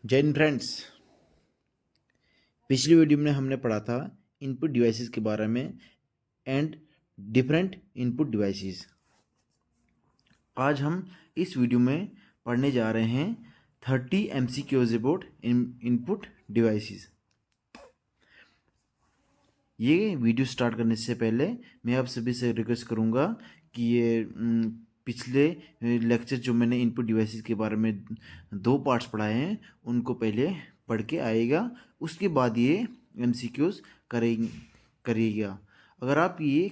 जय हिंद फ्रेंड्स। पिछली वीडियो में हमने पढ़ा था इनपुट डिवाइसेस के बारे में एंड डिफरेंट इनपुट डिवाइसेस। आज हम इस वीडियो में पढ़ने जा रहे हैं 30 MCQs अबाउट इनपुट डिवाइसेस। ये वीडियो स्टार्ट करने से पहले मैं आप सभी से रिक्वेस्ट करूँगा कि ये पिछले लेक्चर जो मैंने इनपुट डिवाइसेस के बारे में 2 पार्ट्स पढ़ाए हैं उनको पहले पढ़ के आएगा, उसके बाद ये MCQs करिएगा। अगर आप ये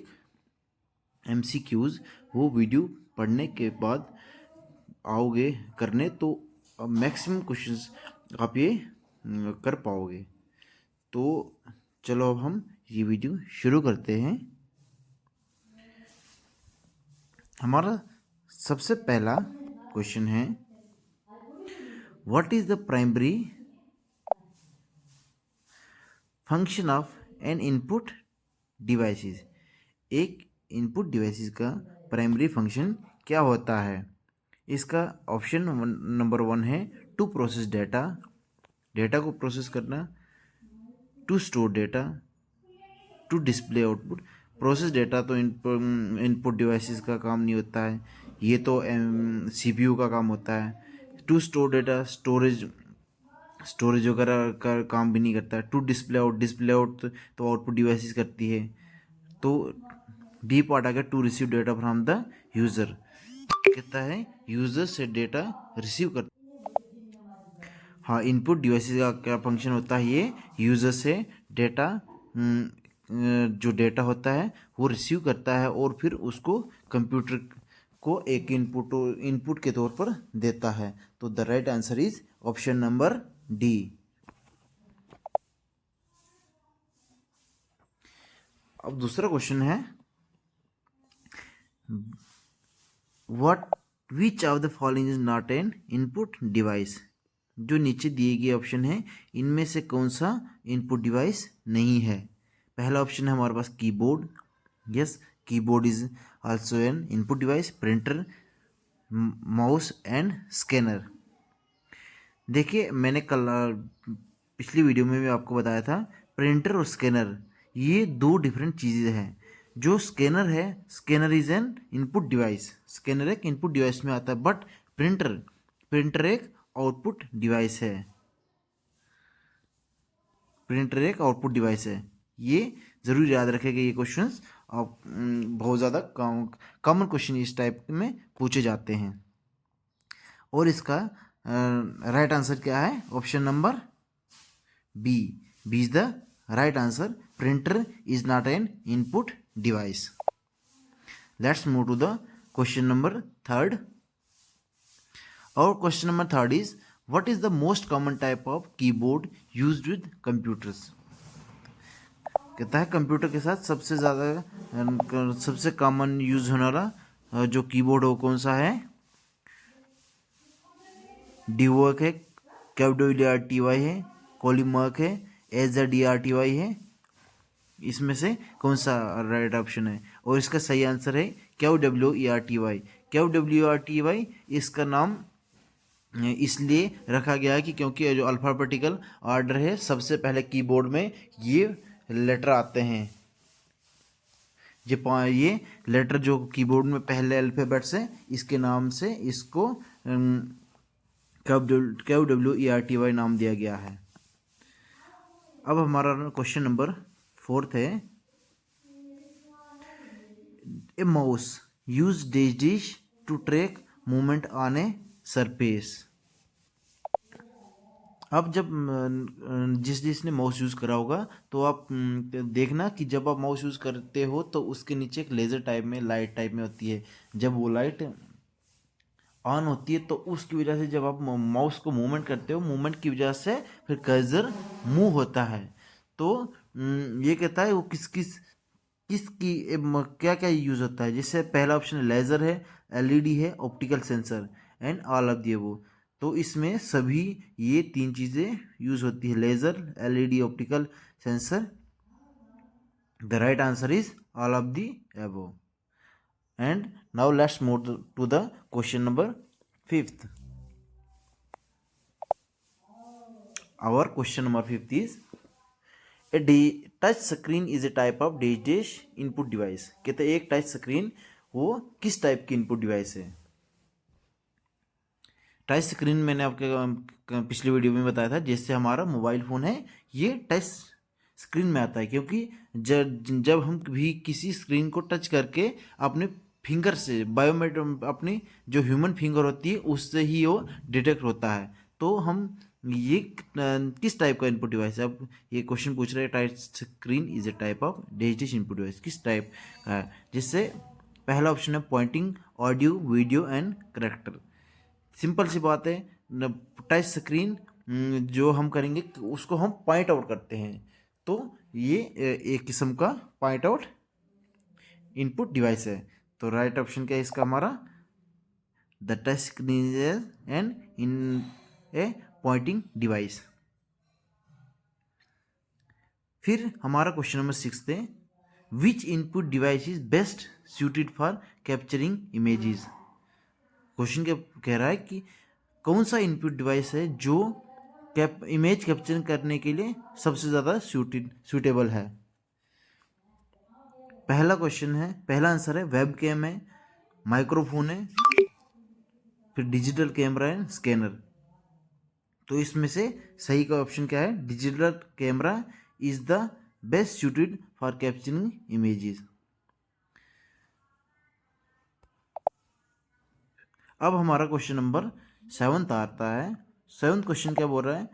MCQs वो वीडियो पढ़ने के बाद आओगे करने तो मैक्सिमम क्वेश्चंस आप ये कर पाओगे। तो चलो अब हम ये वीडियो शुरू करते हैं। हमारा सबसे पहला क्वेश्चन है, what is the primary function of an input devices. एक इनपुट डिवाइसेस का प्राइमरी फंक्शन क्या होता है। इसका ऑप्शन नंबर 1 है टू प्रोसेस डेटा, डेटा को प्रोसेस करना, to store data, to display output. Process data तो इनपुट डिवाइसेस का काम नहीं होता है, ये तो CPU का काम होता है। टू स्टोर डेटा स्टोरेज वगैरह का काम भी नहीं करता है। टू डिस्प्ले आउट तो आउटपुट डिवाइसेस करती है। तो डी पार्ट आ गया to receive data from the user, कहता है यूज़र से डेटा रिसीव कर। हाँ, इनपुट डिवाइसेस का क्या फंक्शन होता है, ये यूज़र से डेटा जो डेटा होता है वो रिसीव करता है और फिर उसको कंप्यूटर को एक इनपुट के तौर पर देता है। तो the right answer is option number D. अब दूसरा क्वेश्चन है, what which of the following is not an input device. जो नीचे दिए गए ऑप्शन है इनमें से कौन सा इनपुट डिवाइस नहीं है। पहला ऑप्शन है हमारे पास keyboard, yes keyboard is also an input device. Printer, mouse and scanner. देखिए मैंने कल पिछली वीडियो में भी आपको बताया था प्रिंटर और स्कैनर ये दो डिफरेंट चीज़ें हैं। जो स्कैनर है, scanner is an input device, scanner एक इनपुट डिवाइस में आता है, बट प्रिंटर एक आउटपुट डिवाइस है। प्रिंटर एक आउटपुट डिवाइस है, ये ज़रूर याद रखेगा। ये क्वेश्चंस आप बहुत ज़्यादा कॉमन क्वेश्चन इस टाइप में पूछे जाते हैं। और इसका राइट आंसर क्या है, option number B. B is the right answer. Printer is not an input device. Let's move to the question number 3rd। और question number 3rd is what is the most common type of keyboard used with computers. कहता है computer के साथ सबसे common use होने वाला जो keyboard हो कौन सा है। डीवर्क है, QWERTY है, कॉलीमर्क है, SZDRTY है। इसमें से कौन सा राइट ऑप्शन है। और इसका सही आंसर है QWERTY। QWERTY इसका नाम इसलिए रखा गया है कि क्योंकि जो अल्फाबेटिकल ऑर्डर है सबसे पहले कीबोर्ड में ये लेटर आते हैं। ये लेटर जो कीबोर्ड में पहले अल्फाबेट्स है इसके नाम से इसको QWERTY नाम दिया गया है। अब हमारा क्वेश्चन नंबर 4th है, a mouse use dash to track movement on a surface. अब जब जिसने माउस यूज़ करा होगा तो आप देखना कि जब आप माउस यूज़ करते हो तो उसके नीचे एक लेज़र टाइप में लाइट टाइप में होती है। जब वो लाइट ऑन होती है तो उसकी वजह से जब आप माउस को मूवमेंट करते हो, मूवमेंट की वजह से फिर कर्सर मूव होता है। तो ये कहता है वो किसकी क्या क्या यूज़ होता है। जैसे पहला ऑप्शन लेज़र है, LED है, optical sensor and all of the above. तो इसमें सभी ये 3 चीज़ें यूज़ होती है, laser, LED, optical sensor. The right answer is all of the above. And now let's move to the question number 5th. Our question number 5 is a touch screen is a type of dash dash input device. कहते हैं एक touch screen वो किस type की input device है। Touch screen मैंने आपके पिछले वीडियो में बताया था, जैसे हमारा मोबाइल फ़ोन है ये टच स्क्रीन में आता है, क्योंकि जब हम भी किसी स्क्रीन को टच करके अपने फिंगर से बायोमेट्रिक अपनी जो ह्यूमन फिंगर होती है उससे ही वो डिटेक्ट होता है। तो हम ये किस टाइप का इनपुट डिवाइस है। अब ये क्वेश्चन पूछ रहे हैं touch screen is a type of dash dash input device, किस टाइप का है। जिससे पहला ऑप्शन है pointing, audio, video and character. Simple सी बात है, टच स्क्रीन जो हम करेंगे उसको हम पॉइंट आउट करते हैं, तो ये एक किस्म का पॉइंट आउट इनपुट डिवाइस है। तो राइट ऑप्शन क्या है इसका हमारा, the touch screen is an in a pointing device. फिर हमारा क्वेश्चन नंबर 6 है, which input device is best suited for capturing images. Question कह रहा है कि कौन सा इनपुट डिवाइस है जो इमेज कैप्चर करने के लिए सबसे ज़्यादा सूटेबल है। पहला आंसर है वेब कैम है, माइक्रोफोन है, फिर डिजिटल कैमरा है, स्कैनर। तो इसमें से सही का ऑप्शन क्या है, digital camera is the best suited for capturing images. अब हमारा क्वेश्चन नंबर 7 आता है। 7th क्वेश्चन क्या बोल रहा है,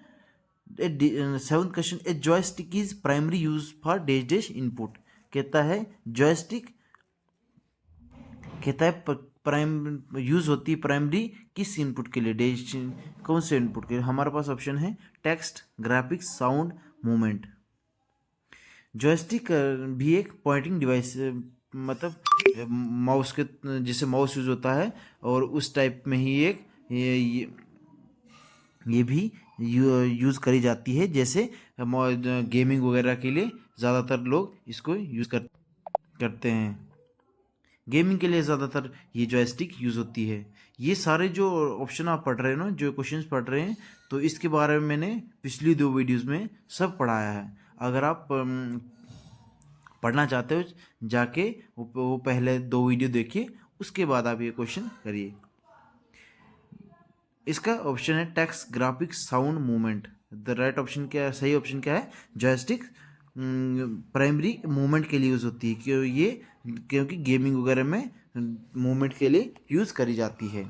7th question, A joystick is primary use for dash dash input. कहता है जॉयस्टिक, कहता है प्राइम यूज होती है प्राइमरी किस इनपुट के लिए, डैश कौन से इनपुट के लिए। हमारे पास ऑप्शन है text, graphics, sound, movement. Joystick भी एक पॉइंटिंग डिवाइस, मतलब माउस के जैसे माउस यूज होता है, और उस टाइप में ही एक ये भी यूज़ करी जाती है। जैसे गेमिंग वगैरह के लिए ज़्यादातर लोग इसको यूज़ करते हैं। गेमिंग के लिए ज़्यादातर ये जॉयस्टिक यूज़ होती है। ये सारे जो ऑप्शन आप पढ़ रहे हो ना, जो क्वेश्चंस पढ़ रहे हैं, तो इसके बारे में मैंने पिछली 2 वीडियोस में सब पढ़ाया है। अगर आप पढ़ना चाहते हो जाके वो पहले 2 वीडियो देखिए, उसके बाद आप ये क्वेश्चन करिए। इसका ऑप्शन है text, graphics, sound, movement. The right option क्या है, सही ऑप्शन क्या है, जॉयस्टिक प्राइमरी मूवमेंट के लिए यूज़ होती है, क्योंकि गेमिंग वगैरह में मूवमेंट के लिए यूज़ करी जाती है।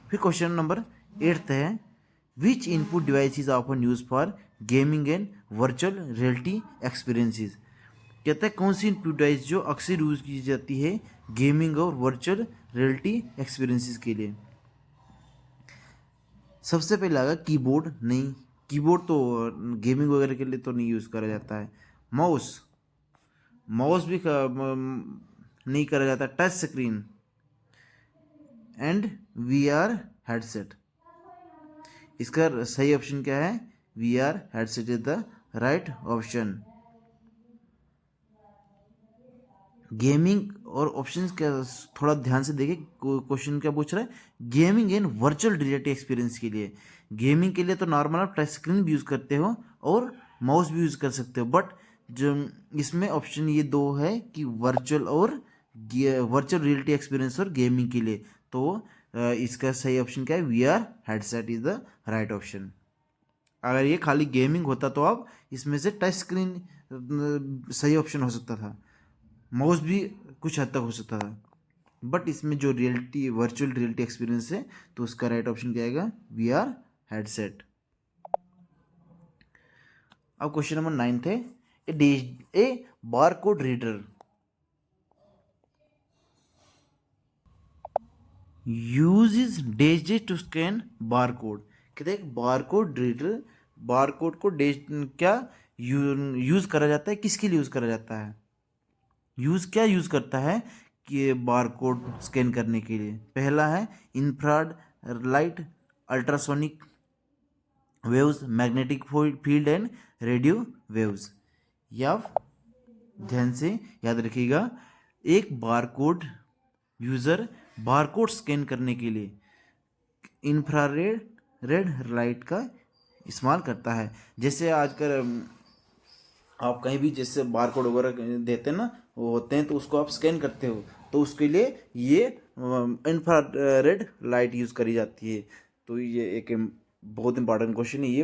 फिर क्वेश्चन नंबर 8 है, which input device is often use for gaming and virtual reality experiences. कहता है कौन सी इनपुट डिवाइस जो अक्सर यूज़ की जाती है गेमिंग और वर्चुअल रियलिटी एक्सपीरियंसेस के लिए। सबसे पहले आएगा कीबोर्ड, नहीं, कीबोर्ड तो गेमिंग वगैरह के लिए तो नहीं यूज़ करा जाता है। माउस भी नहीं करा जाता। Touch screen and VR headset. इसका सही ऑप्शन क्या है, VR headset is the right option. Gaming और ऑप्शंस क्या, थोड़ा ध्यान से देखिए क्वेश्चन क्या पूछ रहा है, gaming and virtual reality experience के लिए। गेमिंग के लिए तो नॉर्मल आप टच स्क्रीन भी यूज़ करते हो और माउस भी यूज़ कर सकते हो, बट जो इसमें ऑप्शन ये 2 है कि वर्चुअल रियलिटी एक्सपीरियंस और गेमिंग के लिए। तो इसका सही ऑप्शन क्या है, VR headset is the right option. अगर ये खाली गेमिंग होता तो आप इसमें से टच स्क्रीन सही ऑप्शन हो सकता था, माउस भी कुछ हद तक हो सकता था, बट इसमें जो वर्चुअल रियलिटी एक्सपीरियंस है तो उसका राइट ऑप्शन क्या आएगा, VR हेडसेट। अब क्वेश्चन नंबर 9 है, a barcode reader uses dash dash to scan barcode. कहते हैं बारकोड रीडर, बारकोड को क्या यूज करा जाता है, किसके लिए यूज करा जाता है, क्या यूज करता है कि बारकोड स्कैन करने के लिए। पहला है infrared light, ultrasonic waves, magnetic field and radio waves. या ध्यान से याद रखिएगा, एक बारकोड यूज़र बारकोड स्कैन करने के लिए इंफ्रारेड लाइट का इस्तेमाल करता है। जैसे आजकल आप कहीं भी जैसे बार कोड वगैरह देते हैं ना, वो होते हैं, तो उसको आप स्कैन करते हो, तो उसके लिए ये इंफ्रारेड लाइट यूज़ करी जाती है। तो ये एक बहुत इंपॉर्टेंट क्वेश्चन है, ये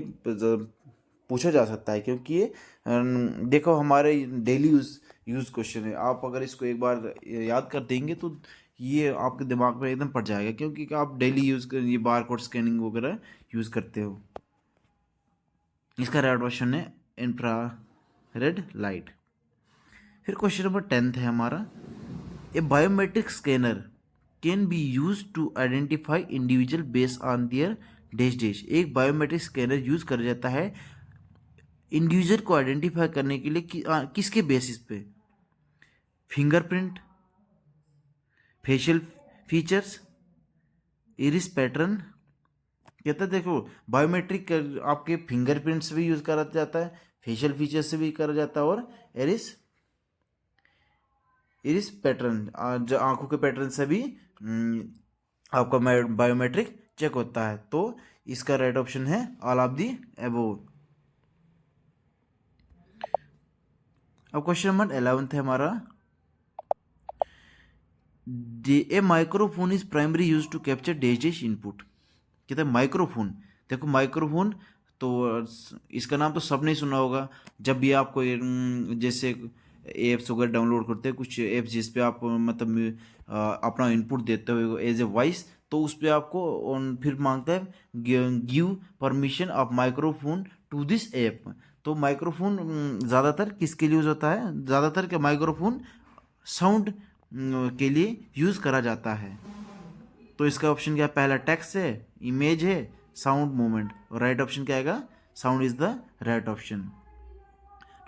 पूछा जा सकता है, क्योंकि ये देखो हमारे डेली यूज़ क्वेश्चन है। आप अगर इसको एक बार याद कर देंगे तो ये आपके दिमाग में एकदम पड़ जाएगा, क्योंकि आप डेली यूज़ कर ये बार कोड स्कैनिंग वगैरह यूज़ करते हो। इसका राइट ऑप्शन है इंफ्रारेड लाइट। फिर क्वेश्चन नंबर 10 है हमारा, a biometric scanner can be use to identify individual based on their dash dash. एक बायोमेट्रिक स्कैनर यूज कर जाता है इंडिविजुअल को आइडेंटिफाई करने के लिए किसके बेसिस पे? Fingerprint, facial features, iris pattern. कहता है देखो बायोमेट्रिक आपके फिंगरप्रिंट से भी यूज करा जाता है, फेशियल फीचर्स से भी करा जाता है, और इरिस पैटर्न जो आंखों के पैटर्न से भी आपका बायोमेट्रिक चेक होता है। तो इसका राइट ऑप्शन है ऑल ऑफ दी अबोव। अब क्वेश्चन नंबर 11 है हमारा, a microphone is primary use to capture dash dash input. कहते हैं माइक्रोफोन, देखो माइक्रोफोन तो इसका नाम तो सब नहीं सुना होगा। जब भी आप कोई जैसे एप्स वगैरह डाउनलोड करते हैं, कुछ एप्स जिस पे आप मतलब अपना इनपुट देते हो एज ए वॉइस, तो उस पर आपको फिर मांगता है give permission of microphone to this app. तो माइक्रोफोन ज़्यादातर किसके लिए यूज़ होता है? ज़्यादातर क्या माइक्रोफोन साउंड के लिए यूज़ करा जाता है। तो इसका ऑप्शन क्या है? पहला टेक्स्ट है, इमेज है, साउंड मूवमेंट, और राइट ऑप्शन क्या आएगा? Sound is the right option.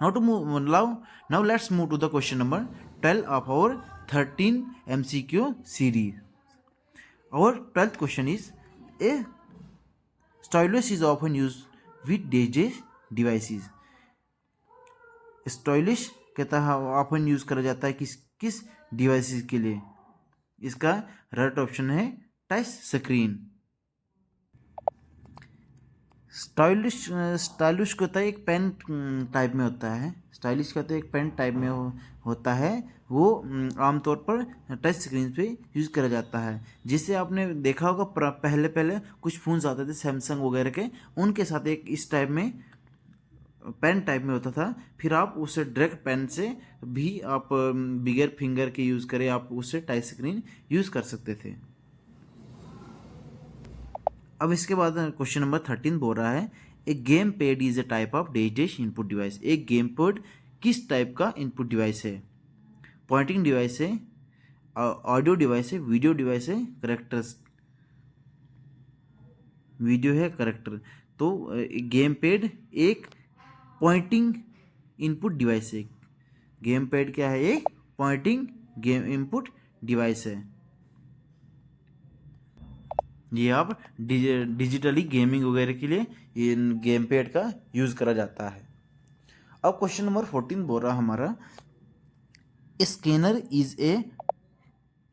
Now let's move to the question number 12 of our 13 MCQ series. Our 12th question is, a stylus is often used with DJs devices. Stylish कहता है often use करा जाता है किस किस devices के लिए? इसका राइट ऑप्शन है टच स्क्रीन। स्टाइलिश स्टाइलिश को होता है एक पेन टाइप में होता है। स्टाइलिश कहते हैं एक पेन टाइप में होता है। वो आमतौर पर टच स्क्रीन पे यूज़ करा जाता है। जिससे आपने देखा होगा पहले पहले कुछ फ़ोन्स आते थे सैमसंग वगैरह के, उनके साथ एक इस टाइप में पेन टाइप में होता था। फिर आप उसे डायरेक्ट पेन से भी आप बिगर फिंगर के यूज़ करें, आप उससे टच स्क्रीन यूज़ कर सकते थे। अब इसके बाद क्वेश्चन नंबर 13 बोल रहा है, a game pad is a type of dash dash input device. एक गेम पैड किस टाइप का इनपुट डिवाइस है? पॉइंटिंग डिवाइस है, ऑडियो डिवाइस है, वीडियो डिवाइस है, करेक्टर्स वीडियो है, करेक्टर। तो गेम पैड एक पॉइंटिंग इनपुट डिवाइस है। गेम पैड क्या है? एक पॉइंटिंग गेम इनपुट डिवाइस है। ये आप डिजिटली गेमिंग वगैरह के लिए इन गेम पैड का यूज़ करा जाता है। अब क्वेश्चन नंबर 14 बोल रहा हमारा, scanner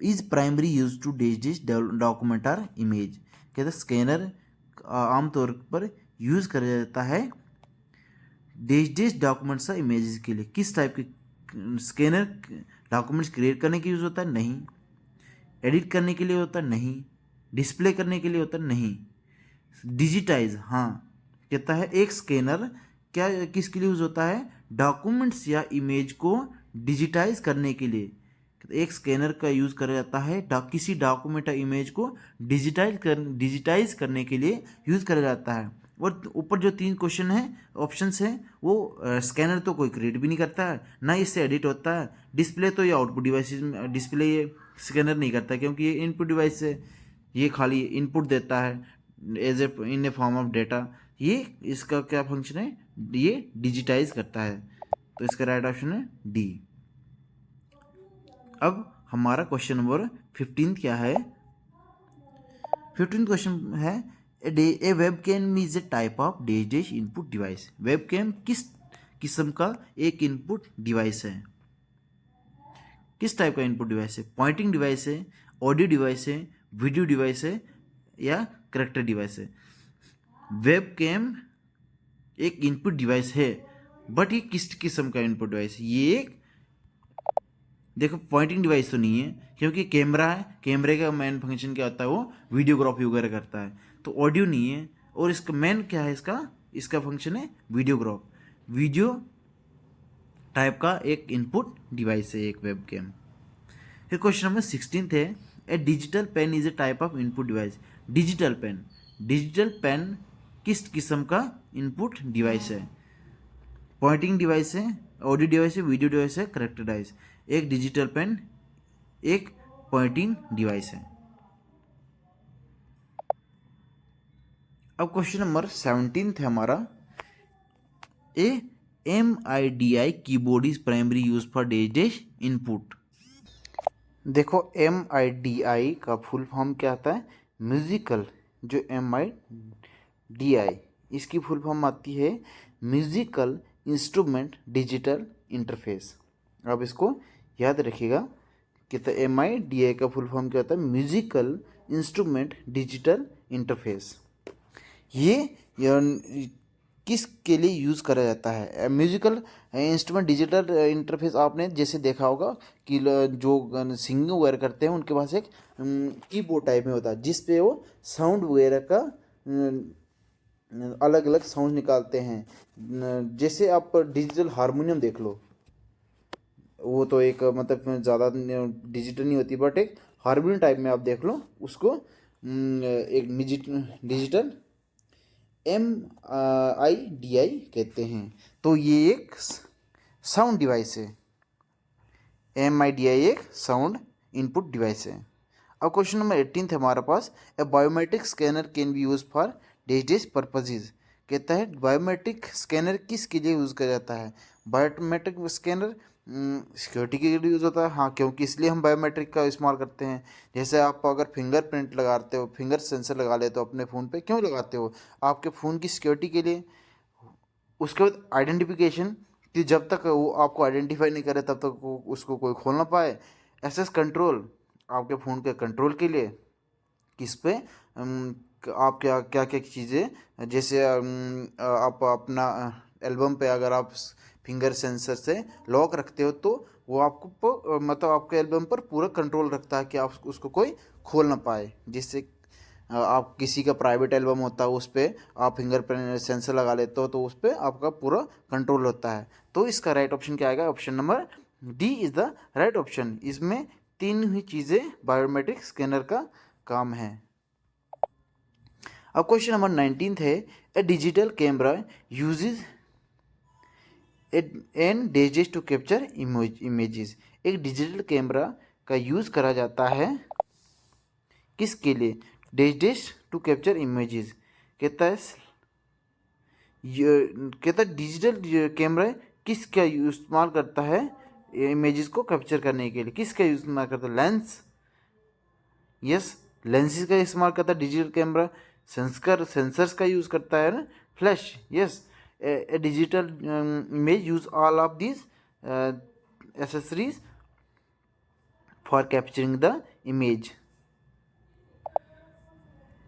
is primary use to dash document or image. कहते हैं स्कैनर आमतौर पर यूज़ करा जाता है डैश डॉक्यूमेंट्स और इमेजेस के लिए। किस टाइप के स्कैनर? डॉक्यूमेंट्स क्रिएट करने के यूज़ होता है? नहीं। एडिट करने के लिए होता है? नहीं। डिस्प्ले करने के लिए होता है? नहीं। डिजिटाइज, हाँ। कहता है एक स्कैनर क्या किसके लिए यूज होता है? डॉक्यूमेंट्स या इमेज को डिजिटाइज करने के लिए। एक स्कैनर का यूज करा जाता है किसी डॉक्यूमेंट या इमेज को डिजिटाइज करने के लिए यूज करा जाता है। और ऊपर जो 3 क्वेश्चन है ऑप्शंस हैं, वो स्कैनर तो कोई क्रिएट भी नहीं करता है, ना इससे एडिट होता है। डिस्प्ले तो ये आउटपुट डिवाइसेस में, डिस्प्ले ये स्कैनर नहीं करता, क्योंकि ये इनपुट डिवाइस है, ये खाली इनपुट देता है as a in a form of data. ये इसका क्या फंक्शन है? ये डिजिटाइज करता है। तो इसका राइट ऑप्शन है डी। अब हमारा क्वेश्चन नंबर 15 क्या है? 15 क्वेश्चन है, a webcam is a type of dash dash input device. Webcam किस किस्म का एक इनपुट डिवाइस है? किस टाइप का इनपुट डिवाइस है? पॉइंटिंग डिवाइस है, ऑडियो डिवाइस है, वीडियो डिवाइस है, या करेक्टर डिवाइस है? वेबकैम एक इनपुट डिवाइस है, बट ये किस किस्म का इनपुट डिवाइस है? ये एक, देखो पॉइंटिंग डिवाइस तो नहीं है, क्योंकि कैमरा है, कैमरे का मेन फंक्शन क्या होता है, वो वीडियोग्राफी वगैरह करता है। तो ऑडियो नहीं है, और इसका मेन क्या है, इसका इसका फंक्शन है वीडियो टाइप का एक इनपुट डिवाइस है, एक वेब कैम। फिर क्वेश्चन नंबर 16 है, a digital pen is a type of input device. Digital pen किस किस्म का इनपुट डिवाइस है? पॉइंटिंग डिवाइस है, ऑडियो डिवाइस है, वीडियो डिवाइस है, करेक्टर डिवाइस। एक डिजिटल पेन, एक पॉइंटिंग डिवाइस है। अब क्वेश्चन नंबर 17 है हमारा, a MIDI keyboard is primary use for dash input. देखो MIDI का फुल फॉर्म क्या आता है? म्यूजिकल, जो MIDI इसकी फुल फॉर्म आती है म्यूजिकल इंस्ट्रूमेंट डिजिटल इंटरफेस। अब इसको याद रखिएगा कि तो MIDI का फुल फॉर्म क्या होता है? Musical instrument digital interface. ये किस के लिए यूज़ करा जाता है? म्यूजिकल इंस्ट्रूमेंट डिजिटल इंटरफेस आपने जैसे देखा होगा कि जो सिंगिंग वगैरह करते हैं उनके पास एक कीबोर्ड टाइप में होता है, जिस पे वो साउंड वगैरह का अलग अलग साउंड निकालते हैं। जैसे आप डिजिटल हारमोनियम देख लो, वो तो एक मतलब ज़्यादा डिजिटल नहीं होती, बट एक हारमोनियम टाइप में आप देख लो उसको, एक डिजिटल MIDI कहते हैं। तो ये एक साउंड डिवाइस है, MIDI एक साउंड इनपुट डिवाइस है। अब क्वेश्चन नंबर 18 है हमारे पास, a biometric scanner can be use for dash purposes. कहता है बायोमेट्रिक स्कैनर किस के लिए यूज़ किया जाता है? बायोमेट्रिक स्कैनर सिक्योरिटी के लिए यूज़ होता है, हाँ, क्योंकि इसलिए हम बायोमेट्रिक का इस्तेमाल करते हैं। जैसे आप अगर फिंगरप्रिंट लगाते हो, फिंगर सेंसर लगा लेते हो अपने फ़ोन पे, क्यों लगाते हो? आपके फ़ोन की सिक्योरिटी के लिए। उसके बाद आइडेंटिफिकेशन, कि जब तक वो आपको आइडेंटिफाई नहीं करे तब तक वो उसको कोई खोल ना पाए। एक्सेस कंट्रोल, आपके फ़ोन के कंट्रोल के लिए, किस पे आप क्या क्या क्या चीज़ें, जैसे आप अपना एल्बम पे अगर आप फिंगर सेंसर से लॉक रखते हो तो वो आपको मतलब आपके एल्बम पर पूरा कंट्रोल रखता है कि आप उसको कोई खोल ना पाए। जिससे आप किसी का प्राइवेट एल्बम होता है उस पर आप फिंगर सेंसर लगा लेते हो तो उस पर आपका पूरा कंट्रोल होता है। तो इसका राइट ऑप्शन क्या आएगा? Option number D is the right option. इसमें तीन ही चीज़ें बायोमेट्रिक स्कैनर का काम है। अब क्वेश्चन नंबर 19 है, a digital camera uses an dashes to capture images. एक डिजिटल कैमरा का यूज़ करा जाता है किसके लिए? Dashes to capture images. कहता है डिजिटल कैमरा किसका इस्तेमाल करता है इमेजेस को कैप्चर करने के लिए? किसका इस्तेमाल करता है? लेंस, यस, लेंसेज का इस्तेमाल करता है डिजिटल कैमरा। सेंसर्स का यूज़ करता है ना, flash, yes. A digital image use all of this accessories for capturing the image.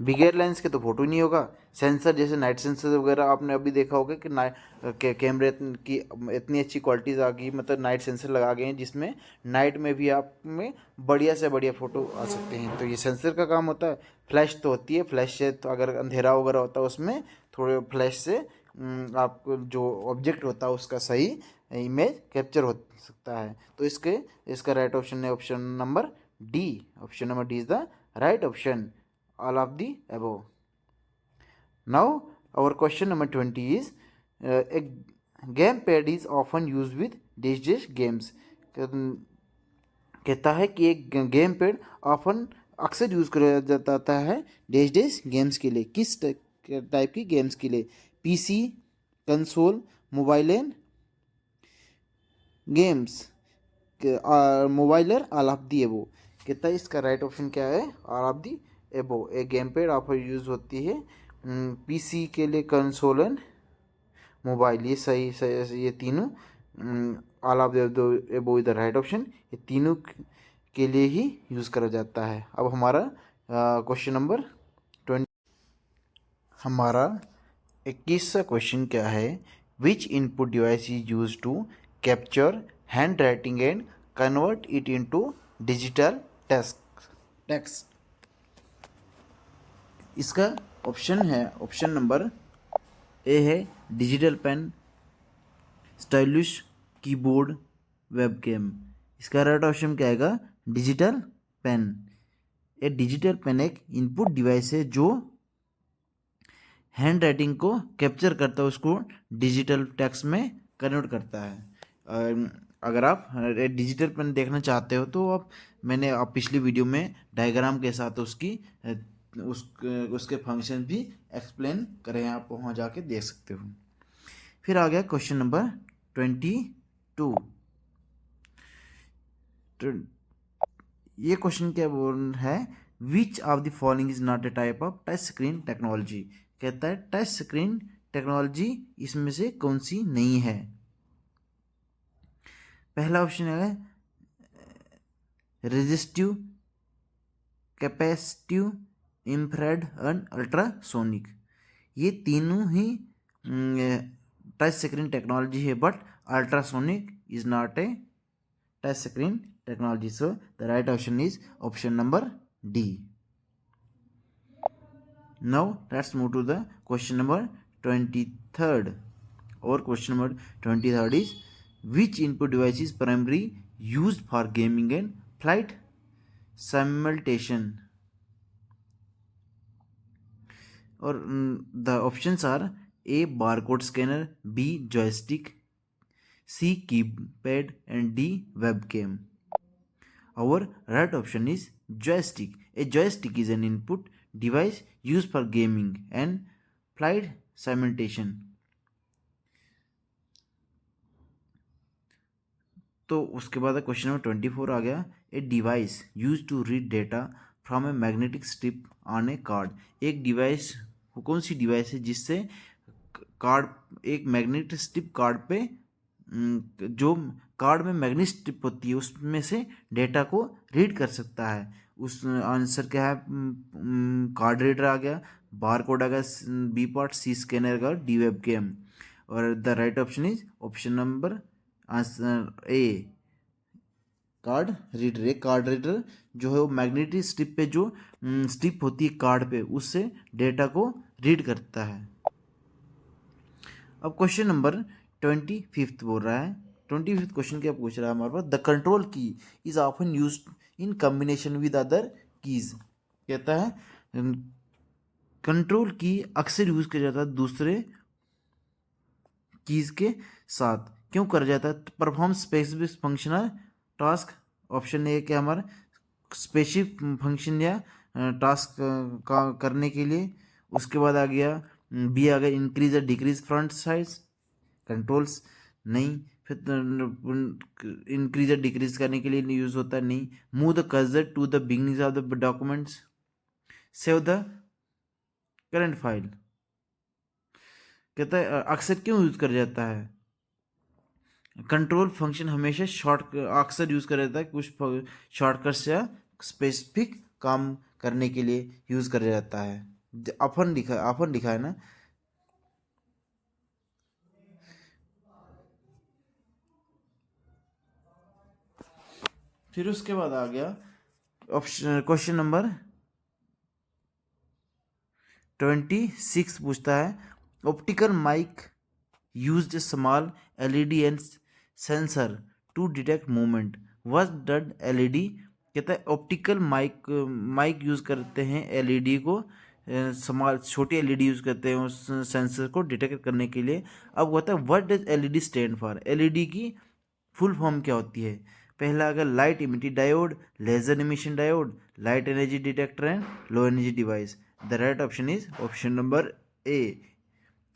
Bigger lens के तो फोटो नहीं होगा। सेंसर जैसे नाइट सेंसर वगैरह आपने अभी देखा होगा कि कैमरे की इतनी अच्छी क्वालिटीज़ आ गई, मतलब नाइट सेंसर लगा गए हैं जिसमें नाइट में भी आप में बढ़िया से बढ़िया फ़ोटो आ सकते हैं। तो ये सेंसर का काम होता है। फ्लैश तो होती है, फ्लैश से तो अगर अंधेरा वगैरह होता है उसमें थोड़े फ्लैश से आपको जो ऑब्जेक्ट होता है उसका सही इमेज कैप्चर हो सकता है। तो इसका राइट ऑप्शन है option number D. Option number D is the right option, all of the above. Now our question number 20 is, a gamepad is often used with dash games। कहता है कि एक गेम पैड ऑफन अक्सर use किया जाता है dash games के लिए। किस टाइप की गेम्स के लिए? PC, console, mobile and games, मोबाइलर, ऑल ऑफ दी एबो। कहता है इसका राइट ऑप्शन क्या है? ऑल ऑफ दी एबो। एक गेम पैड ऑफर यूज़ होती है PC के लिए, कंसोल एंड मोबाइल, ये सही ये तीनों ऑल ऑफ द एबो इज द राइट ऑप्शन। ये तीनों के लिए ही यूज़ करा जाता है। अब हमारा क्वेश्चन नंबर 20, हमारा 21वां क्वेश्चन क्या है, which input device is use to capture hand writing and convert it into digital text. इसका ऑप्शन है, ऑप्शन नंबर ए है digital pen, stylish keyboard, webcam. इसका राइट ऑप्शन क्या आएगा, digital pen. A digital pen एक input device है जो hand writing को कैप्चर करता है, उसको डिजिटल टेक्स्ट में कन्वर्ट करता है। अगर आप डिजिटल पेन देखना चाहते हो तो आप पिछली वीडियो में डायग्राम के साथ उसके फंक्शन भी एक्सप्लेन करे हैं, आप वहाँ जाके देख सकते हो। फिर आ गया क्वेश्चन नंबर 22। ये क्वेश्चन क्या बोल है, which of the following is not a type of touch screen technology. कहता है टच स्क्रीन टेक्नोलॉजी इसमें से कौन सी नहीं है। पहला ऑप्शन है resistive, capacitive, infrared and ultrasonic. ये तीनों ही टच स्क्रीन टेक्नोलॉजी है, but ultrasonic is not a touch screen technology. So the right option is option number D. Now let's move to the question number 23rd. Or question number 23rd is, which input device is primarily used for gaming and flight simulation? Or the options are A barcode scanner, B joystick, C keypad and D webcam. Our right option is joystick. A joystick is an input device used for gaming and flight simulation. तो उसके बाद question number 24 आ गया, a device use to read data from a magnetic strip on a card. एक device, कौन सी device है जिससे कार्ड, एक मैग्नेटिक स्ट्रिप कार्ड पे, जो कार्ड में मैग्नेटिक स्ट्रिप होती है उसमें से डेटा को रीड कर सकता है। उस आंसर क्या है, कार्ड रीडर आ गया, बार कोड आ गया, बी पार्ट, सी स्कैनर का, डी वेबकैम। और the right option is option number answer A card reader. एक कार्ड रीडर जो है वो मैग्नेटिक स्ट्रिप पे, जो स्ट्रिप होती है कार्ड पे, उससे डेटा को रीड करता है। अब क्वेश्चन नंबर 25 बोल रहा है, 25 क्वेश्चन क्या पूछ रहा है हमारे पास, द कंट्रोल की is often use in combination with other keys. कहता है कंट्रोल की अक्सर यूज किया जाता है दूसरे कीज के साथ। क्यों कर जाता है, perform specific functional task. Option A क्या हमारा, स्पेसिफिक फंक्शन या टास्क का करने के लिए। उसके बाद आ गया बी आ गया इंक्रीज या डिक्रीज फ्रंट साइज कंट्रोल्स, नहीं। फिर इंक्रीज या डिक्रीज करने के लिए यूज होता है, नहीं। Move the cursor to the beginning of the documents, save the current file. कहता है अक्सर क्यों यूज कर जाता है, कंट्रोल फंक्शन हमेशा शॉर्ट अक्सर यूज कर जाता है, कुछ शॉर्टकट्स या स्पेसिफिक काम करने के लिए यूज कर जाता है। अपन लिखा है ना। फिर उसके बाद आ गया ऑप्शन, क्वेश्चन नंबर 26 पूछता है, optical mice used a small LED and sensor to detect movement, what does LED. कहता है ऑप्टिकल माइक यूज करते हैं एलईडी को, स्मॉल छोटी एलईडी यूज करते हैं उस सेंसर को डिटेक्ट करने के लिए। अब होता है what does LED stand for, LED की फुल फॉर्म क्या होती है। पहला अगर light emitting diode, laser emission diode, light energy detector and low energy device. The right option is option number A,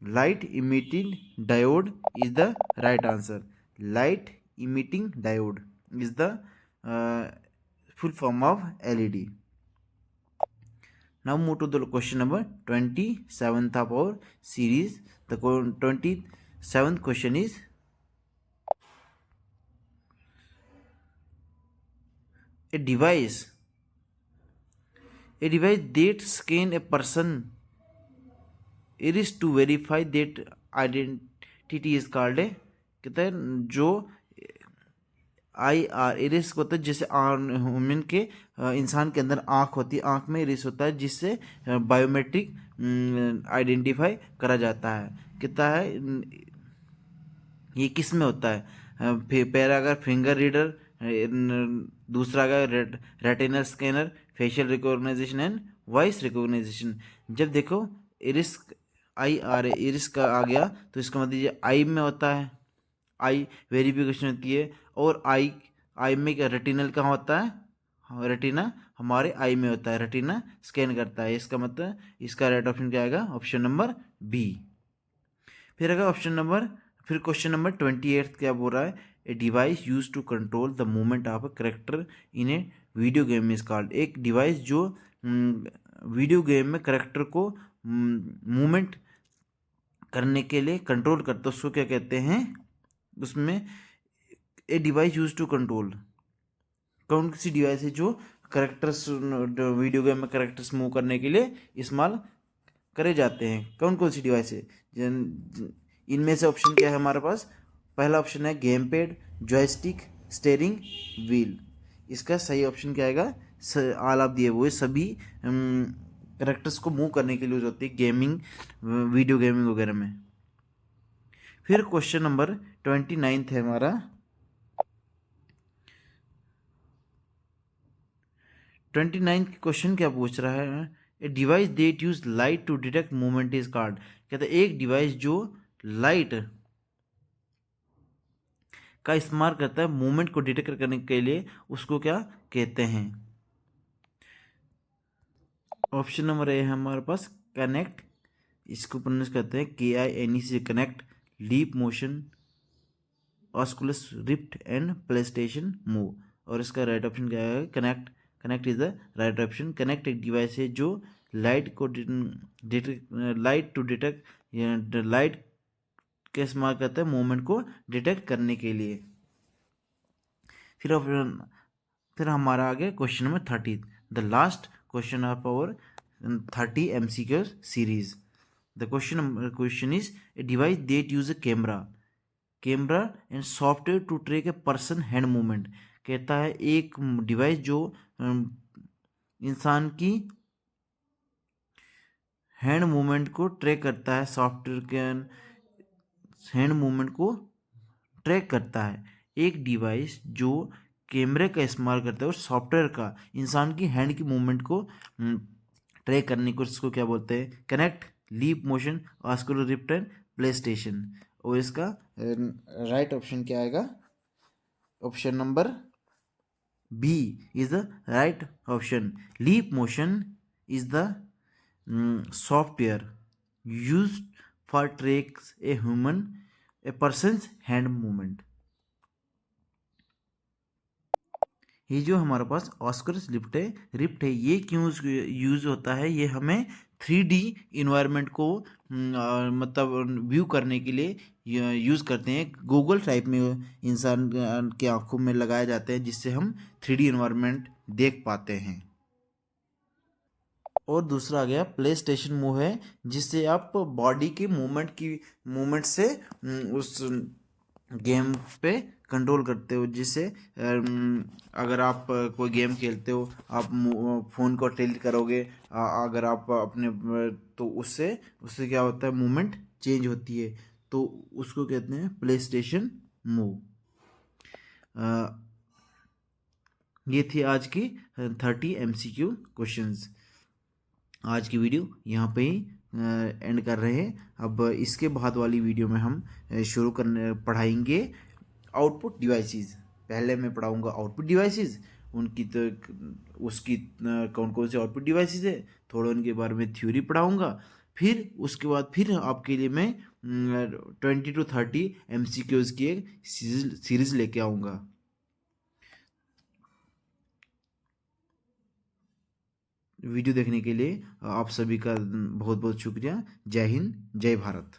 light emitting diode is the right answer. Light emitting diode is the full form of LED. Now move to the question number 27th of our series. The 27th question is, a device that scan a person iris to verify that identity is called a, कहते हैं जो IR iris होता है जैसे human के इंसान के अंदर आँख होती है, आँख में इरिस होता है जिससे बायोमेट्रिक आइडेंटिफाई करा जाता है। कितना है ये किस में होता है? पहला अगर फिंगर रीडर, दूसरा अगर retinal scanner, facial recognition and voice recognition. जब देखो इरिस IR इरिस का आ गया तो इसका मतलब ये आई में होता है, आई वेरिफिकेशन होती है। और आई में क्या रेटिनल कहाँ होता है? हाँ, रेटिना हमारे आई में होता है, रेटिना स्कैन करता है। इसका मतलब इसका राइट ऑप्शन क्या आएगा? Option number B. फिर अगर फिर क्वेश्चन नंबर 28 क्या बोल रहा है? A device use to control the movement of a character in a video game is called. एक डिवाइस जो वीडियो गेम में करेक्टर को मूवमेंट करने के लिए कंट्रोल करता है, उसको क्या कहते हैं? उसमें a device use to control, कौन सी डिवाइस है जो करेक्टर्स वीडियो गेम में करेक्टर्स मूव करने के लिए इस्तेमाल करे जाते हैं? कौन कौन सी डिवाइस है? इनमें से ऑप्शन क्या है हमारे पास? पहला ऑप्शन है game pad, joystick, steering wheel. इसका सही ऑप्शन क्या आएगा? ऑल ऑफ दिए हुए सभी करेक्टर्स को मूव करने के लिए यूज होती है गेमिंग, वीडियो गेमिंग वगैरह में। फिर क्वेश्चन नंबर 29 है हमारा। 29 क्वेश्चन क्या पूछ रहा है? A device that use light to detect movement is called. कहते हैं एक डिवाइस जो लाइट का इस्तेमाल करता है मूवमेंट को डिटेक्ट करने के लिए, उसको क्या कहते हैं? ऑप्शन नंबर ए है हमारे पास कनेक्ट, इसको प्रोनाउंस करते हैं KINEC, Kinect, Leap Motion, Oculus Rift and PlayStation Move. और इसका राइट ऑप्शन क्या है? Kinect. Kinect is the right option. Kinect एक डिवाइस है जो लाइट को लाइट टू डिटेक्ट लाइट का इस्तेमाल करता है मूवमेंट को डिटेक्ट करने के लिए। फिर हमारा आगे question number 30, the last question of our 30 MCQ series. The question is a device that use a camera and software to track a person hand movement. कहता है एक डिवाइस जो इंसान की हैंड मूवमेंट को ट्रैक करता है, सॉफ्टवेयर के हैंड मूवमेंट को ट्रैक करता है। एक डिवाइस जो कैमरे का इस्तेमाल करता है और सॉफ्टवेयर का इंसान की हैंड की मूवमेंट को ट्रैक करने को, इसको क्या बोलते हैं? कनेक्ट, लीप मोशन, ऑस्कुलर रिफ्ट एंड प्लेस्टेशन। और इसका राइट ऑप्शन क्या आएगा? Option number B is the right option. Leap Motion is the software used for tracks a person's hand movement. ये जो हमारे पास ऑस्कुलस रिफ्ट है ये क्यों यूज होता है? ये हमें 3D इन्वायरमेंट को मतलब व्यू करने के लिए यूज़ करते हैं। गूगल टाइप में इंसान के आंखों में लगाए जाते हैं जिससे हम 3D इन्वायरमेंट देख पाते हैं। और दूसरा आ गया प्ले स्टेशन मूव है, जिससे आप बॉडी की मूवमेंट से उस गेम पे कंट्रोल करते हो। जिससे अगर आप कोई गेम खेलते हो, आप फ़ोन को टिल्ट करोगे, अगर आप अपने तो उससे क्या होता है? मूवमेंट चेंज होती है, तो उसको कहते हैं प्ले स्टेशन मूव। ये थी आज की 30 MCQ क्वेश्चंस। आज की वीडियो यहाँ पे ही एंड कर रहे हैं। अब इसके बाद वाली वीडियो में हम पढ़ाएंगे आउटपुट डिवाइसेस। पहले मैं पढ़ाऊंगा आउटपुट डिवाइसेस, उनकी तो उसकी कौन कौन से आउटपुट डिवाइसेस है, थोड़ा उनके बारे में थ्योरी पढ़ाऊंगा। फिर उसके बाद फिर आपके लिए मैं 20 to 30 MCQs की एक सीरीज लेके आऊँगा। वीडियो देखने के लिए आप सभी का बहुत बहुत शुक्रिया। जय हिंद, जय भारत।